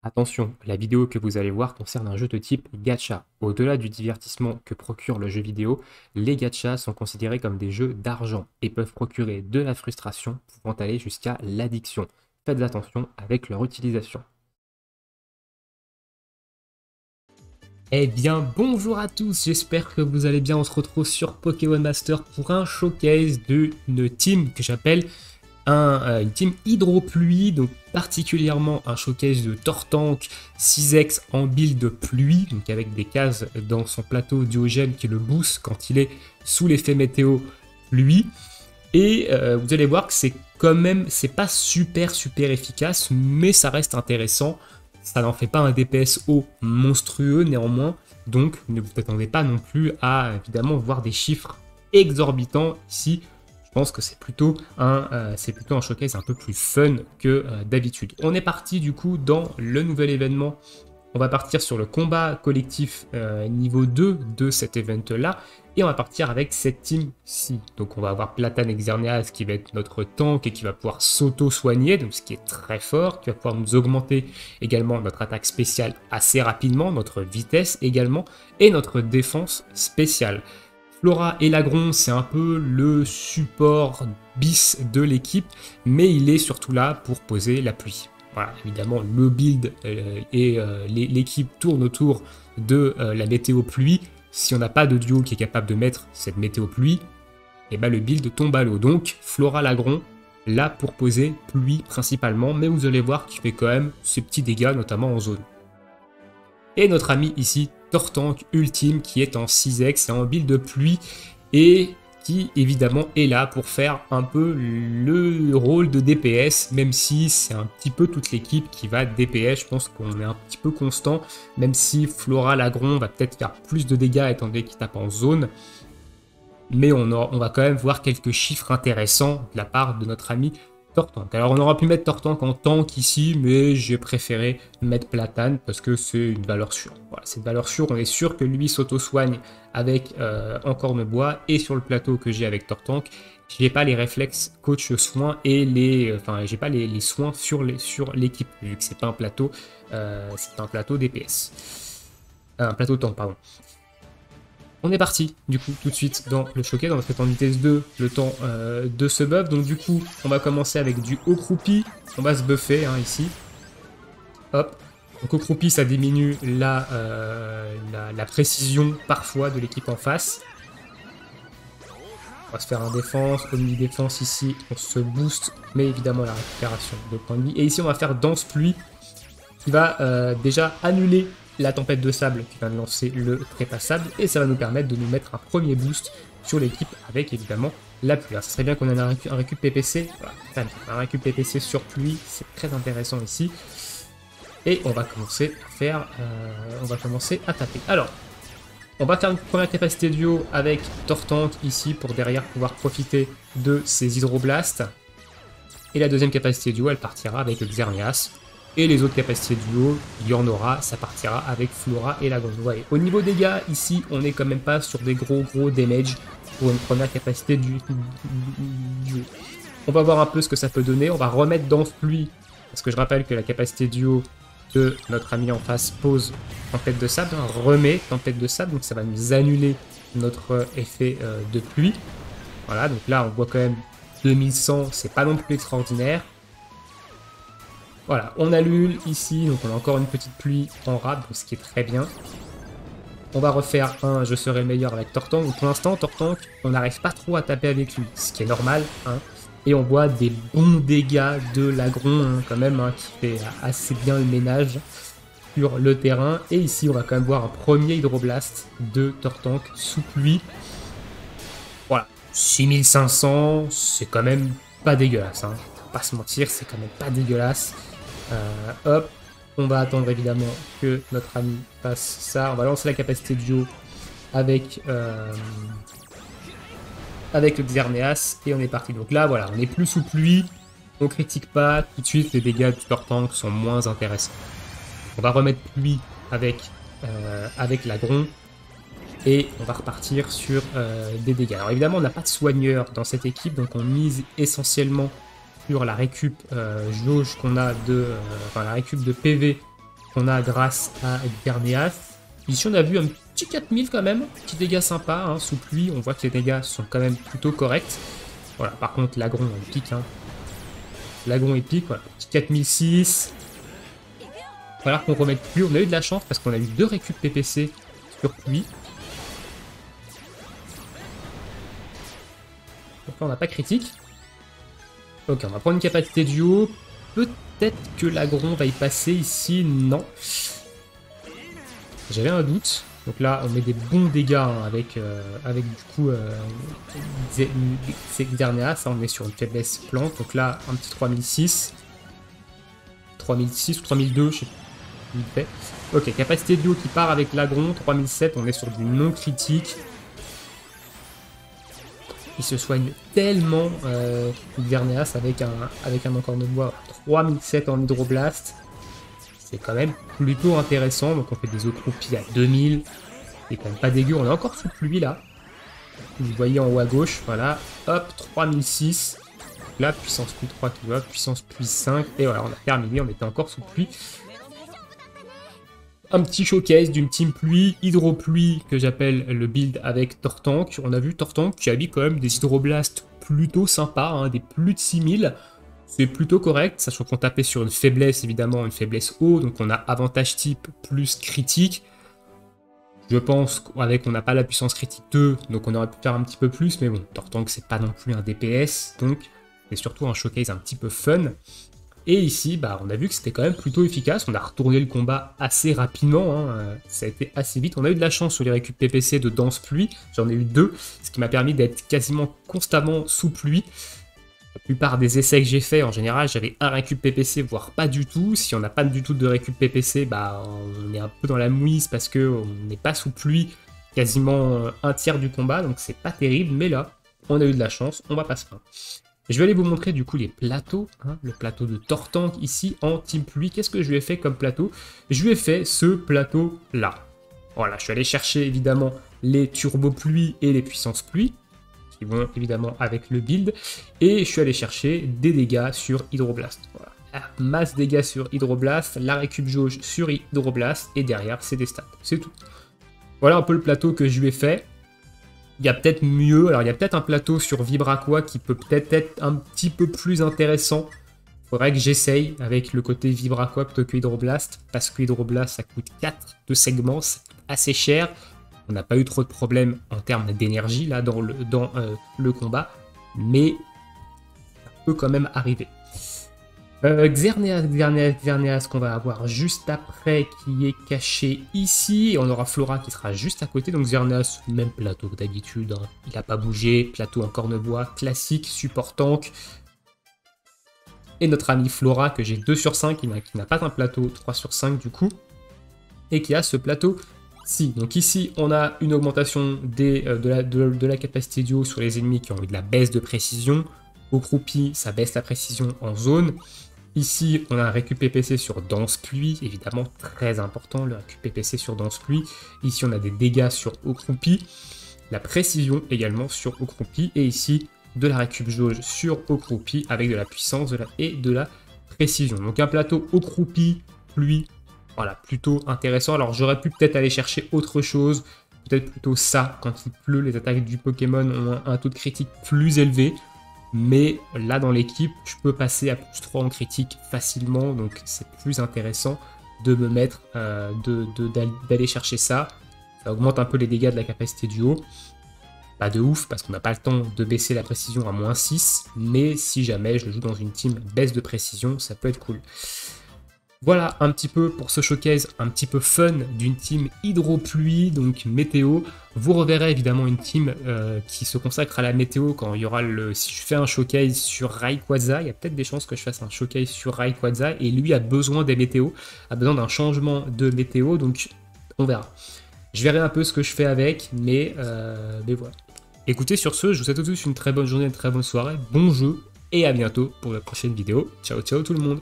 Attention, la vidéo que vous allez voir concerne un jeu de type gacha. Au-delà du divertissement que procure le jeu vidéo, les gachas sont considérés comme des jeux d'argent et peuvent procurer de la frustration pouvant aller jusqu'à l'addiction. Faites attention avec leur utilisation. Eh bien, bonjour à tous, j'espère que vous allez bien. On se retrouve sur Pokémon Master pour un showcase d'une team que j'appelle une team hydro-pluie, donc particulièrement un showcase de Tortank 6X en build pluie, donc avec des cases dans son plateau Diogène qui le booste quand il est sous l'effet météo pluie. Et vous allez voir que c'est quand même, c'est pas super efficace, mais ça reste intéressant. Ça n'en fait pas un DPS haut monstrueux néanmoins, donc ne vous attendez pas non plus à évidemment voir des chiffres exorbitants ici. Je pense que c'est plutôt un showcase un peu plus fun que d'habitude. On est parti du coup dans le nouvel événement. On va partir sur le combat collectif niveau 2 de cet event-là. Et on va partir avec cette team-ci. Donc on va avoir Platane Xerneas qui va être notre tank et qui va pouvoir s'auto-soigner, donc ce qui est très fort, qui va pouvoir nous augmenter également notre attaque spéciale assez rapidement, notre vitesse également, et notre défense spéciale. Flora et Lagron, c'est un peu le support bis de l'équipe, mais il est surtout là pour poser la pluie. Voilà, évidemment, le build et l'équipe tourne autour de la météo pluie. Si on n'a pas de duo qui est capable de mettre cette météo pluie, et ben le build tombe à l'eau. Donc, Flora Lagron, là pour poser pluie principalement, mais vous allez voir qu'il fait quand même ses petits dégâts, notamment en zone. Et notre ami ici, Tortank Ultime, qui est en 6X et en build de pluie, et qui évidemment est là pour faire un peu le rôle de DPS, même si c'est un petit peu toute l'équipe qui va DPS. Je pense qu'on est un petit peu constant, même si Flora Lagron va peut-être faire plus de dégâts étant donné qu'il tape en zone. Mais on va quand même voir quelques chiffres intéressants de la part de notre ami Tortank. Alors on aurait pu mettre Tortank en tank ici, mais j'ai préféré mettre Platane parce que c'est une valeur sûre. Voilà, c'est une valeur sûre, on est sûr que lui s'auto-soigne avec encore mes bois, et sur le plateau que j'ai avec Tortank, j'ai pas les réflexes coach soins et j'ai pas les soins sur l'équipe, vu que c'est pas un plateau, c'est un plateau DPS. Un plateau tank, pardon. On est parti, du coup, tout de suite dans le showcase. On va faire en vitesse 2 le temps de ce buff. Donc, du coup, on va commencer avec du haut croupi. On va se buffer hein, ici. Hop. Donc, au croupi, ça diminue la précision parfois de l'équipe en face. On va se faire un défense. Omni-défense ici, on se booste, mais évidemment la récupération de points de vie. Et ici, on va faire danse pluie qui va déjà annuler la tempête de sable qui va lancer le trépassable, et ça va nous permettre de nous mettre un premier boost sur l'équipe avec évidemment la pluie. Alors ça serait bien qu'on ait un récup PPC, voilà, un récup PPC sur pluie, c'est très intéressant ici. Et on va commencer à taper. Alors, on va faire une première capacité duo avec Tortank ici pour derrière pouvoir profiter de ses hydroblasts. Et la deuxième capacité duo, elle partira avec le Xerneas. Et les autres capacités duo, il y en aura, ça partira avec Flora et Lagron. Ouais. Au niveau dégâts, ici, on n'est quand même pas sur des gros damage pour une première capacité duo. On va voir un peu ce que ça peut donner. On va remettre Danse Pluie, parce que je rappelle que la capacité duo de notre ami en face pose Tempête de Sable, remet Tempête de Sable, donc ça va nous annuler notre effet de pluie. Voilà, donc là, on voit quand même 2100, c'est pas non plus extraordinaire. Voilà, on annule ici, donc on a encore une petite pluie en rade, ce qui est très bien. On va refaire un Je serai meilleur avec Tortank. Donc pour l'instant, Tortank, on n'arrive pas trop à taper avec lui, ce qui est normal. Hein. Et on voit des bons dégâts de Lagron, hein, quand même, hein, qui fait assez bien le ménage sur le terrain. Et ici, on va quand même voir un premier hydroblast de Tortank sous pluie. Voilà, 6500, c'est quand même pas dégueulasse. Hein. Faut pas se mentir, c'est quand même pas dégueulasse. Hop, on va attendre évidemment que notre ami passe ça. On va lancer la capacité duo avec le Xerneas et on est parti. Donc là, voilà, on est plus sous pluie, on critique pas. Tout de suite, les dégâts du Tortank sont moins intéressants. On va remettre pluie avec Lagron et on va repartir sur des dégâts. Alors évidemment, on n'a pas de soigneur dans cette équipe, donc on mise essentiellement sur la récup jauge qu'on a la récup de PV qu'on a grâce à Xerneas. Ici, on a vu un petit 4000 quand même, petit dégâts sympa, hein, sous pluie. On voit que les dégâts sont quand même plutôt corrects. Voilà, par contre, l'agron, il pique. Hein. L'agron, il pique, voilà, petit 4006. Il va falloir qu'on remette pluie. On a eu de la chance parce qu'on a eu 2 récup PPC sur pluie. Donc là, on n'a pas critique. Ok, on va prendre une capacité duo. Peut-être que l'agron va y passer ici. Non. J'avais un doute. Donc là, on met des bons dégâts hein, avec du coup Xerneas. On est sur une faiblesse plante. Donc là, un petit 3006. 3006 ou 3002, je sais pas. Ok, capacité duo qui part avec l'agron. 3007, on est sur du non critique. Il se soigne tellement Xerneas avec un encore de bois. 3007 en hydroblast. C'est quand même plutôt intéressant. Donc on fait des accroupis à 2000. C'est quand même pas dégueu. On est encore sous pluie là. Vous voyez en haut à gauche. Voilà. Hop, 3006. Là, puissance pluie 3 qui va. Puissance pluie 5. Et voilà, on a terminé. On était encore sous pluie. Un petit showcase d'une team pluie, hydro-pluie que j'appelle le build avec Tortank. On a vu Tortank qui a mis quand même des hydroblasts plutôt sympas, hein, des plus de 6000. C'est plutôt correct, sachant qu'on tapait sur une faiblesse, évidemment, une faiblesse haut, donc on a avantage type plus critique. Je pense qu'avec on n'a pas la puissance critique 2, donc on aurait pu faire un petit peu plus, mais bon, Tortank c'est pas non plus un DPS, donc c'est surtout un showcase un petit peu fun. Et ici, bah, on a vu que c'était quand même plutôt efficace. On a retourné le combat assez rapidement. Hein. Ça a été assez vite. On a eu de la chance sur les récup PPC de Danse Pluie. J'en ai eu 2, ce qui m'a permis d'être quasiment constamment sous pluie. La plupart des essais que j'ai fait, en général, j'avais un récup PPC, voire pas du tout. Si on n'a pas du tout de récup PPC, bah, on est un peu dans la mouise parce qu'on n'est pas sous pluie quasiment un tiers du combat. Donc c'est pas terrible. Mais là, on a eu de la chance. On va pas se plaindre. Je vais aller vous montrer du coup les plateaux, hein, le plateau de Tortank ici en Team Pluie. Qu'est-ce que je lui ai fait comme plateau? Je lui ai fait ce plateau là. Voilà, je suis allé chercher évidemment les turbo pluie et les puissances pluie, qui vont évidemment avec le build, et je suis allé chercher des dégâts sur Hydroblast. Voilà. Masse dégâts sur Hydroblast, la récup jauge sur Hydroblast, et derrière c'est des stats, c'est tout. Voilà un peu le plateau que je lui ai fait. Il y a peut-être mieux, alors il y a peut-être un plateau sur Vibraqua qui peut peut-être être un petit peu plus intéressant. Il faudrait que j'essaye avec le côté Vibraqua plutôt que Hydroblast, parce que Hydroblast ça coûte 4 de segments, c'est assez cher. On n'a pas eu trop de problèmes en termes d'énergie là dans le combat, mais ça peut quand même arriver. Xerneas qu'on va avoir juste après, qui est caché ici. Et on aura Flora qui sera juste à côté. Donc Xerneas, même plateau que d'habitude. Hein. Il n'a pas bougé. Plateau en cornebois, classique, support tank. Et notre ami Flora, que j'ai 2 sur 5, qui n'a pas un plateau 3 sur 5 du coup. Et qui a ce plateau-ci. Donc ici, on a une augmentation de la capacité duo sur les ennemis qui ont eu de la baisse de précision. Au croupi, ça baisse la précision en zone. Ici, on a un récup PPC sur Danse Pluie, évidemment très important, le récup PPC sur Danse Pluie. Ici, on a des dégâts sur Okroupi, la précision également sur Okroupi, et ici, de la récup jauge sur Okroupi avec de la puissance et de la précision. Donc un plateau Okroupi, Pluie, voilà, plutôt intéressant. Alors j'aurais pu peut-être aller chercher autre chose, peut-être plutôt ça, quand il pleut, les attaques du Pokémon ont un taux de critique plus élevé. Mais là dans l'équipe, je peux passer à plus 3 en critique facilement, donc c'est plus intéressant de me mettre, d'aller chercher ça. Ça augmente un peu les dégâts de la capacité duo. Pas de ouf, parce qu'on n'a pas le temps de baisser la précision à -6, mais si jamais je le joue dans une team baisse de précision, ça peut être cool. Voilà un petit peu pour ce showcase un petit peu fun d'une team hydro-pluie, donc météo. Vous reverrez évidemment une team qui se consacre à la météo quand il y aura si je fais un showcase sur Rayquaza, il y a peut-être des chances que je fasse un showcase sur Rayquaza, et lui a besoin des météos, a besoin d'un changement de météo, donc on verra. Je verrai un peu ce que je fais avec, mais voilà. Écoutez, sur ce, je vous souhaite à tous une très bonne journée, une très bonne soirée, bon jeu, et à bientôt pour la prochaine vidéo. Ciao ciao tout le monde.